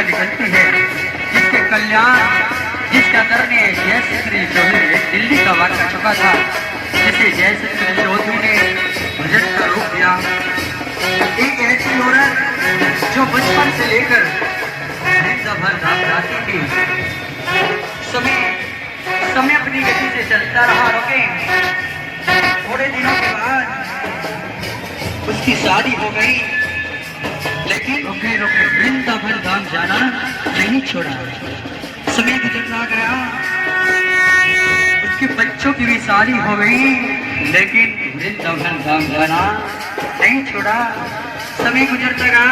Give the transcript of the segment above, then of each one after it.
निकलती है, जिसके कल्याण, जिसके अंदर ने जयश्री चौधरी दिल्ली का वाक़या चुका था, जिसे जयश्री चौधरी ने भजन का रूप दिया। एक ऐसी औरत जो बचपन से लेकर भर धाम जाती थी, समय अपनी गति से चलता रहा। रुके थोड़े दिनों के बाद उसकी शादी हो गई, लेकिन रुके वृंदावन धाम जाना नहीं छोड़ा। समय गुजरता गया, उसके बच्चों की भी शादी हो गई, लेकिन वृंदावन धाम जाना नहीं छोड़ा। समय गुजरता गया,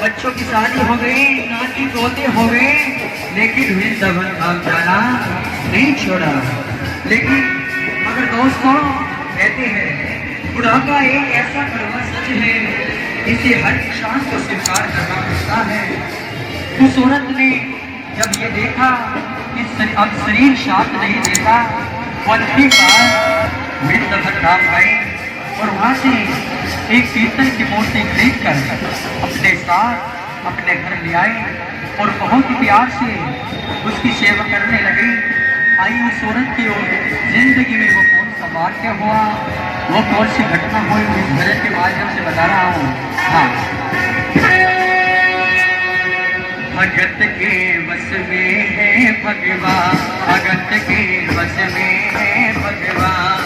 बच्चों की शादी हो गई, नाती पोते हो गए, लेकिन वृंदावन धाम जाना नहीं छोड़ा। लेकिन मगर दोस्तों कहते हैं बुढ़ापा एक ऐसा कड़वा सच है, इसे हर इंसान को स्वीकार करना पड़ता है। उस औरत ने जब ये देखा कि अब शरीर साथ नहीं देता, पत्नी बार वृंदावन धाम गए और वहाँ से एक पीतल की मूर्ति खरीद कर अपने साथ अपने घर ले आए और बहुत ही प्यार से उसकी सेवा करने लगे। आई उस औरत की जिंदगी में वो कौन सा वाक्य हुआ, वो कौन सी घटना हुई, इस भजन के माध्यम से बता रहा हूँ। हाँ, भगत के बस में है भगवान, भगत के बस में है भगवान।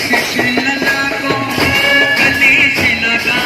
कृष्ण लला को गले से लगा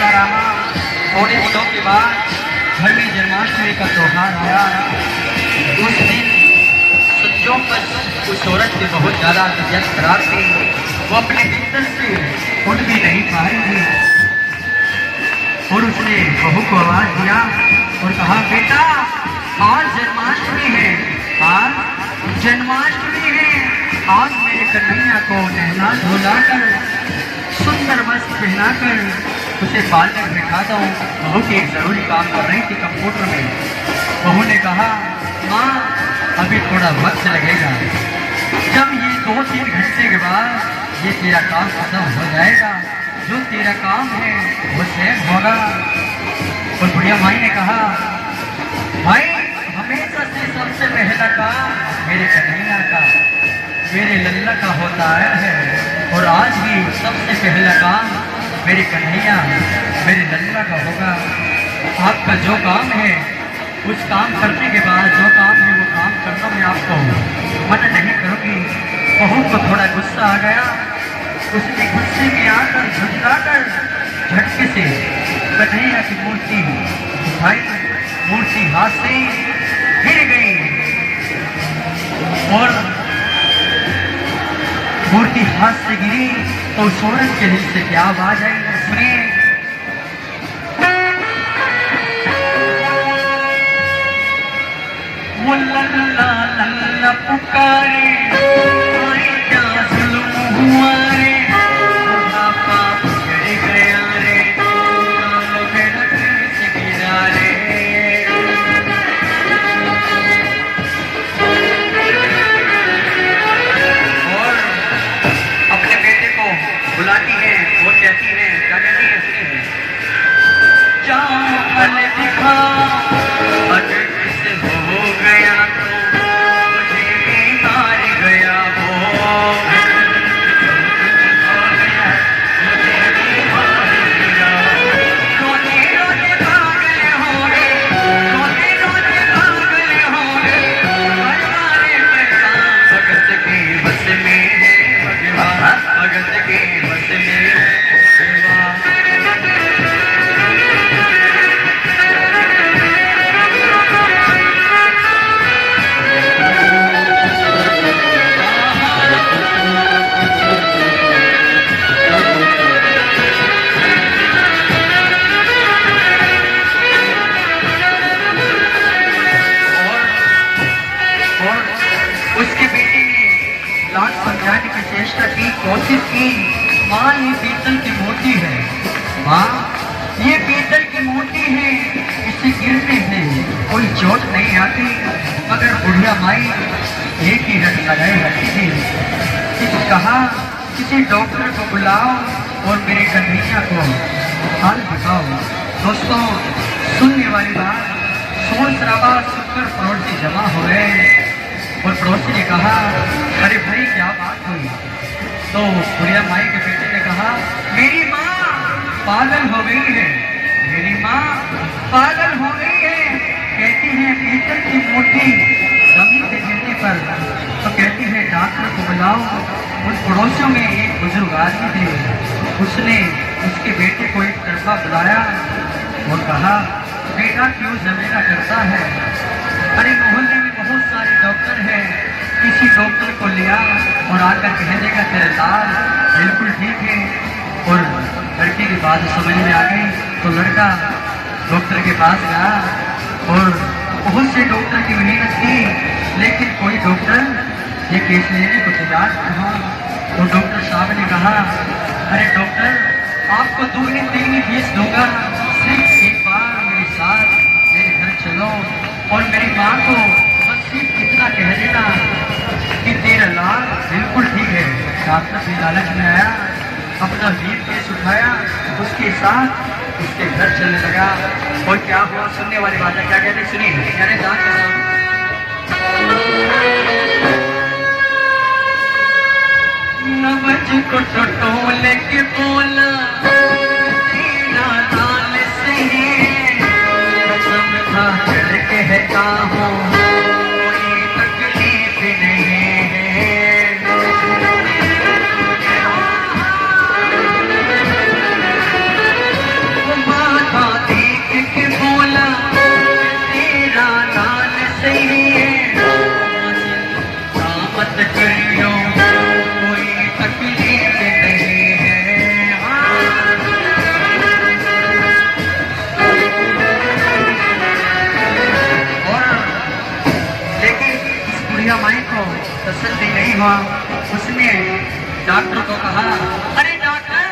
देखता रहा। थोड़े दिनों के बाद घर में जन्माष्टमी का त्योहार आया। उस दिन संजोगवश उस औरत की बहुत ज़्यादा तबीयत खराब थी। वो अपने बिस्तर से उठ भी नहीं पा रही थी और उसने बहू को आवाज दिया और कहा, बेटा आज जन्माष्टमी है, आज जन्माष्टमी है, आज मेरे कन्हैया को नहला धुलाकर सुंदर वस्त्र पहनाकर उसे पार्लर में बिठाता हूँ। बहू की एक जरूरी काम कर रही थी कंप्यूटर में। बहू ने कहा, माँ अभी थोड़ा वक्त लगेगा, जब ये 2-3 घंटे के बाद ये तेरा काम खत्म हो जाएगा, जो तेरा काम है वो सेम होगा। और बुढ़िया माई ने कहा, भाई हमेशा से सबसे पहला काम मेरे कन्हैया का, मेरे लल्ला का होता है और आज भी सबसे पहला काम मेरे कन्हैया, मेरे लल्ला का होगा। आपका जो काम है उस काम करने के बाद जो काम है वो काम करना मैं आपको मना नहीं करूँगी। बहू को थोड़ा गुस्सा आ गया। उसने गुस्से में आकर झुंझलाकर झटके से कन्हैया की मूर्ति उठाई। मूर्ति हाथ से गिर गई और मूर्ति हाथ से गिरी तो उस औरत के दिल से क्या आवाज आई, सुनिए। वो लल्ला लल्ला पुकारे, आए क्या जुल्म हुआ रे, बुढ़ापा बिगड़ गया रे, कानों में रखने से गिरा रे। और अपने बेटे को बुलाती है और कहती है, क्या कहती है, सुनिए। चाल दिखा अगर किसे हो गया तो मुझे हार गया हो, रोते रोते पागल हो रे, रोते रोते पागल हो रे, भगवान भगत के बस में है भगवान, भगत के बस में है भगवान। उसके बेटे ने लाश समझाने की चेष्टा की, कोशिश की। माँ ये पीतल की मूर्ति है, माँ ये पीतल की मूर्ति है, इसे गिरने से कोई चोट नहीं आती। मगर बुढ़िया माई एक ही रट लगाए रखी थी। किसी कहा किसी डॉक्टर को बुलाओ और मेरे कन्हैया को हाल बताओ। दोस्तों सुनने वाली बात, शोर शराबा सुनकर पड़ोसी जमा हो गए और पड़ोसी ने कहा, अरे भाई क्या बात हुई? तो बुढ़िया माई के बेटे ने कहा, मेरी माँ पागल हो गई है, मेरी माँ पागल हो गई है। कहती है पीतल की मूर्ति जमीन से गिरने पर तो कहती है डॉक्टर को बुलाओ। उन पड़ोसियों में एक बुजुर्ग आदमी थे, उसने उसके बेटे को एक तरफा बुलाया और कहा, बेटा क्यों झमेला करता है? अरे मोहल्ले में बहुत सारे डॉक्टर हैं, किसी डॉक्टर को लिया और आकर कह देगा तेरा इलाज बिल्कुल ठीक है। और लड़के की बात समझ में आ गई तो लड़का डॉक्टर के पास गया और बहुत से डॉक्टर की मेहनत की, लेकिन कोई डॉक्टर ये केस लेने को तैयार था। तो डॉक्टर साहब ने कहा, अरे डॉक्टर आपको दुगनी तिगनी फीस दूंगा, सिर्फ एक बार मेरे साथ मेरे घर चलो और मेरी माँ को बस सिर्फ इतना कह देना कि तेरा इलाज बिल्कुल ठीक है। डॉक्टर भी लालच में आया, अपना वीर केस उठाया, उसके साथ उसके घर चलने लगा। और क्या हुआ सुनने वाली बात है, क्या कहते सुनिए। कहने नवज को टोले के बोला तेरा लाल से समझा चढ़ के है काहूँ कोई तकलीफ नहीं है। डॉक्टर को कहा, अरे डॉक्टर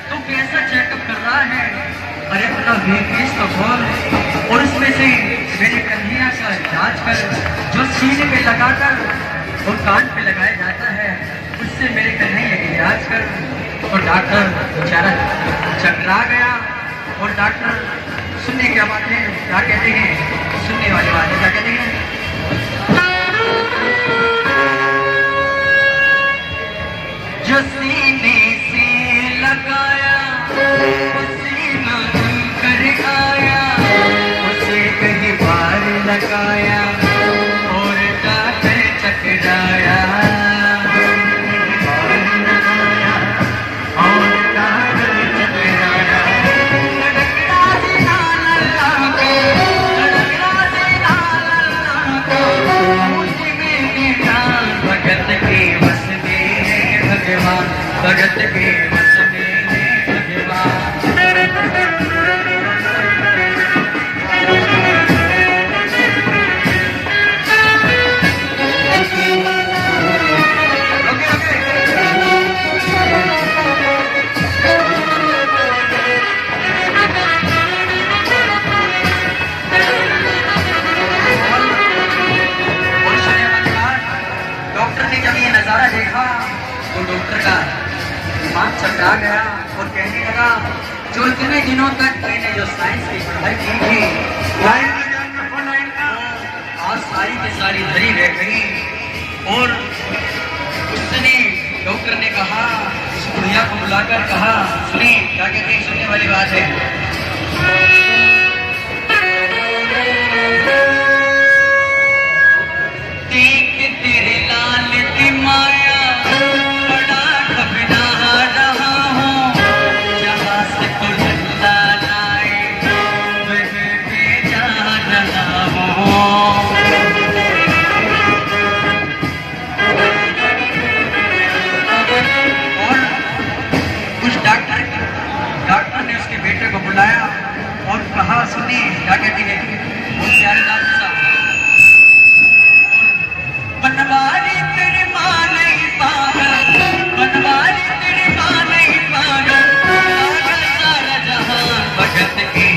तू कैसा चेकअप कर रहा है? अरे अपना वेकेस तो खोल और उसमें से मेरे कन्हैया का इलाज कर, जो सीने पे लगाकर और कान पे लगाया जाता है उससे मेरे कन्हैया का इलाज कर। और डॉक्टर बेचारा चकरा गया। और डॉक्टर सुनने क्या बात है, क्या कहते हैं, सुनने वाली बात है, क्या कहते हैं, जो सीने से लगाया सीना कर आया, उसे कई बार लगाया और डॉक्टर चकराया, और डॉक्टर चकराया। भगत के बस में भगवान, भगत के बस में भगवान। डॉक्टर ने जब ये नजारा देखा तो डॉक्टर का दिमाग चकरा गया और कहने लगा, जो इतने दिनों तक मैंने जो साइंस की पढ़ाई की थी आज सारी की सारी धरी रह गई। और उसने डॉक्टर ने कहा, उस बुढ़िया को बुलाकर कहा, सुनिए क्या कहते हैं, सुनने वाली बात है, तेरे लाल की माया बड़ा घबरा रहा हूँ, जहाँ से तू झंडा लाए वहीं पे जा रहा हूँ। और उस डॉक्टर ने उसके बेटे को बुलाया और कहा, सुनिए क्या कहती है, बहुत प्यारे लाल साहब, बनवारी तेरी माँ नहीं पागल, बनवारी तेरी माँ नहीं पागल, पागल सारा जहां भगत की